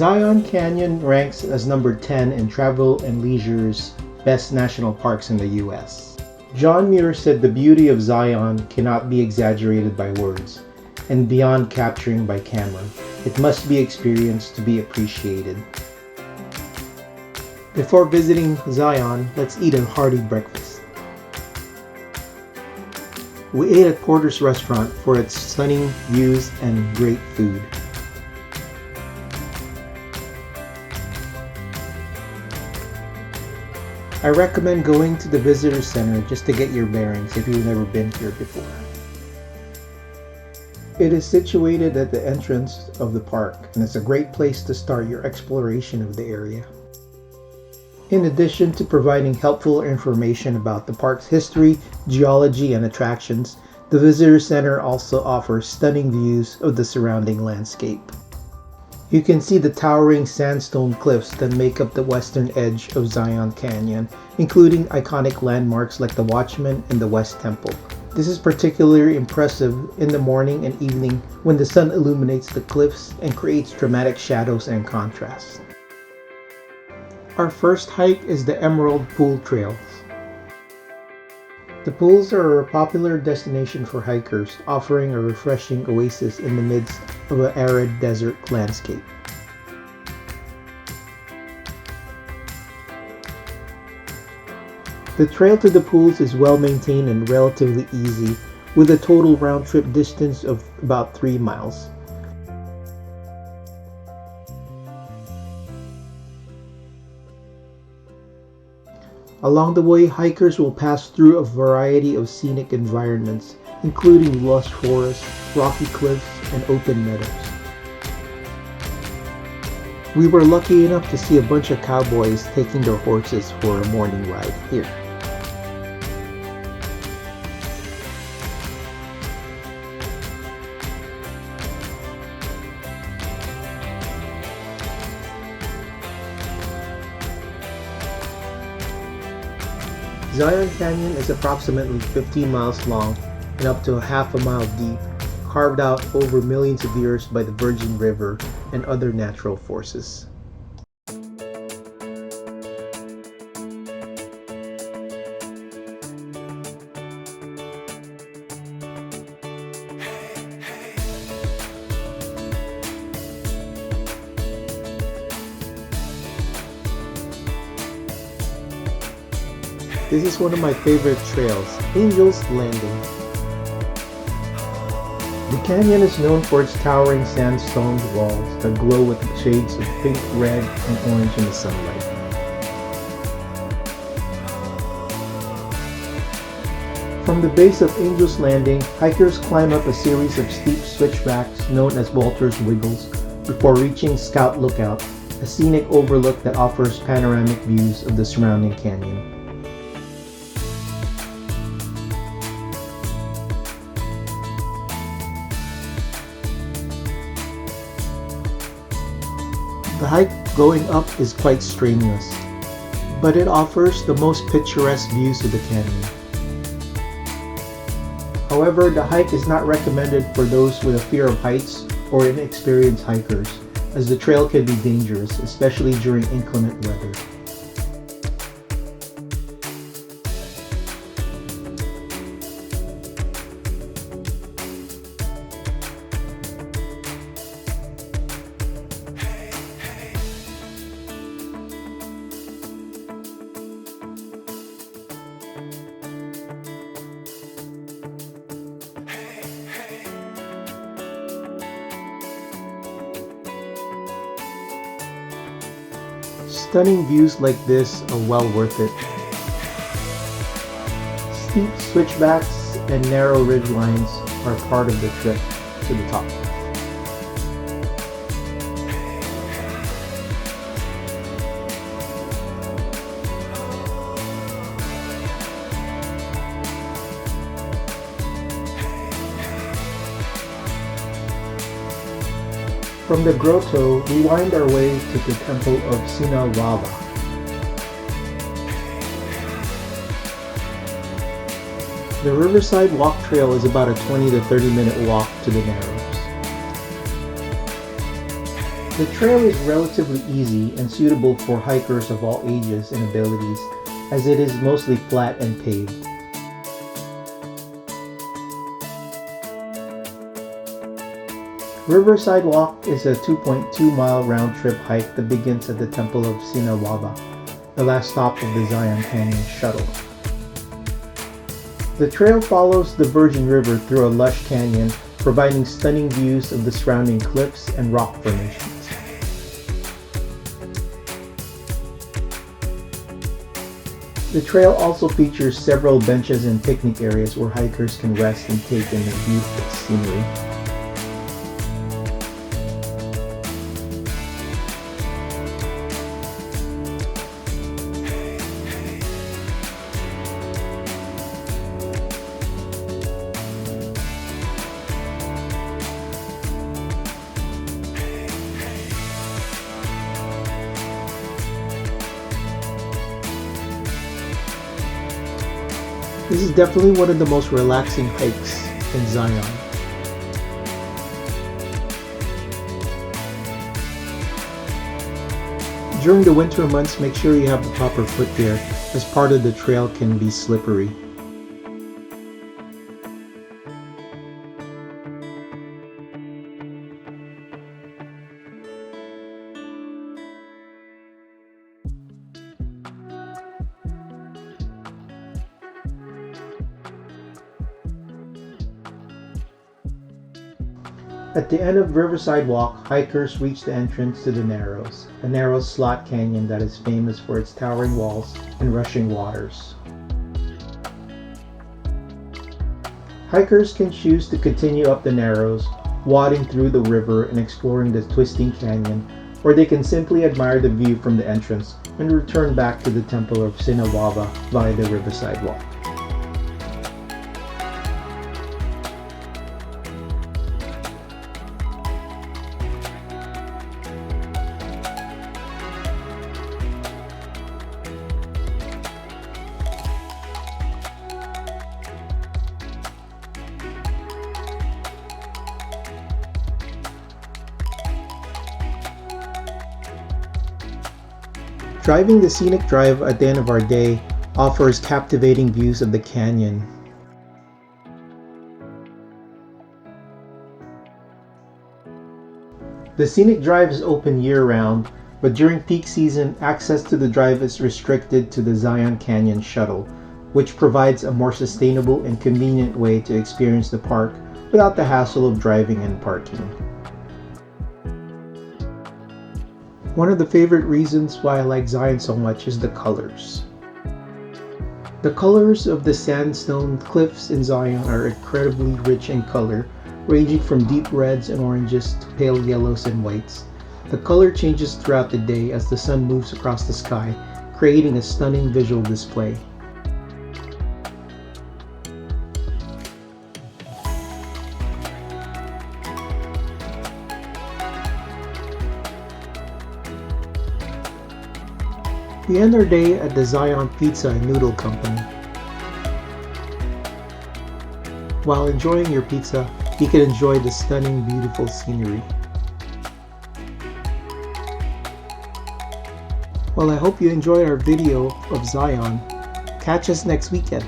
Zion Canyon ranks as number 10 in Travel and Leisure's best national parks in the US. John Muir said the beauty of Zion cannot be exaggerated by words, and beyond capturing by camera, it must be experienced to be appreciated. Before visiting Zion, let's eat a hearty breakfast. We ate at Porter's Restaurant for its stunning views and great food. I recommend going to the visitor center just to get your bearings if you've never been here before. It is situated at the entrance of the park, and it's a great place to start your exploration of the area. In addition to providing helpful information about the park's history, geology, and attractions, the visitor center also offers stunning views of the surrounding landscape. You can see the towering sandstone cliffs that make up the western edge of Zion Canyon, including iconic landmarks like the Watchman and the West Temple. This is particularly impressive in the morning and evening when the sun illuminates the cliffs and creates dramatic shadows and contrasts. Our first hike is the Emerald Pool Trails. The pools are a popular destination for hikers, offering a refreshing oasis in the midst of an arid desert landscape. The trail to the pools is well maintained and relatively easy, with a total round-trip distance of about 3 miles. Along the way, hikers will pass through a variety of scenic environments, including lush forests, rocky cliffs, and open meadows. We were lucky enough to see a bunch of cowboys taking their horses for a morning ride here. Zion Canyon is approximately 15 miles long and up to half a mile deep, carved out over millions of years by the Virgin River and other natural forces. This is one of my favorite trails, Angel's Landing. The canyon is known for its towering sandstone walls that glow with shades of pink, red, and orange in the sunlight. From the base of Angel's Landing, hikers climb up a series of steep switchbacks known as Walter's Wiggles before reaching Scout Lookout, a scenic overlook that offers panoramic views of the surrounding canyon. The hike going up is quite strenuous, but it offers the most picturesque views of the canyon. However, the hike is not recommended for those with a fear of heights or inexperienced hikers, as the trail can be dangerous, especially during inclement weather. Stunning views like this are well worth it. Steep switchbacks and narrow ridge lines are part of the trip to the top. From the grotto, we wind our way to the temple of Sinawala. The Riverside Walk Trail is about a 20 to 30 minute walk to the Narrows. The trail is relatively easy and suitable for hikers of all ages and abilities, as it is mostly flat and paved. Riverside Walk is a 2.2-mile round-trip hike that begins at the Temple of Sinawaba, the last stop of the Zion Canyon shuttle. The trail follows the Virgin River through a lush canyon, providing stunning views of the surrounding cliffs and rock formations. The trail also features several benches and picnic areas where hikers can rest and take in the beautiful scenery. This is definitely one of the most relaxing hikes in Zion. During the winter months, make sure you have the proper footwear, as part of the trail can be slippery. At the end of Riverside Walk, hikers reach the entrance to the Narrows, a narrow slot canyon that is famous for its towering walls and rushing waters. Hikers can choose to continue up the Narrows, wading through the river and exploring the twisting canyon, or they can simply admire the view from the entrance and return back to the Temple of Sinawaba via the Riverside Walk. Driving the scenic drive at the end of our day offers captivating views of the canyon. The scenic drive is open year-round, but during peak season, access to the drive is restricted to the Zion Canyon shuttle, which provides a more sustainable and convenient way to experience the park without the hassle of driving and parking. One of the favorite reasons why I like Zion so much is the colors. The colors of the sandstone cliffs in Zion are incredibly rich in color, ranging from deep reds and oranges to pale yellows and whites. The color changes throughout the day as the sun moves across the sky, creating a stunning visual display. We end our day at the Zion Pizza and Noodle Company. While enjoying your pizza, you can enjoy the stunning, beautiful scenery. Well, I hope you enjoyed our video of Zion. Catch us next weekend.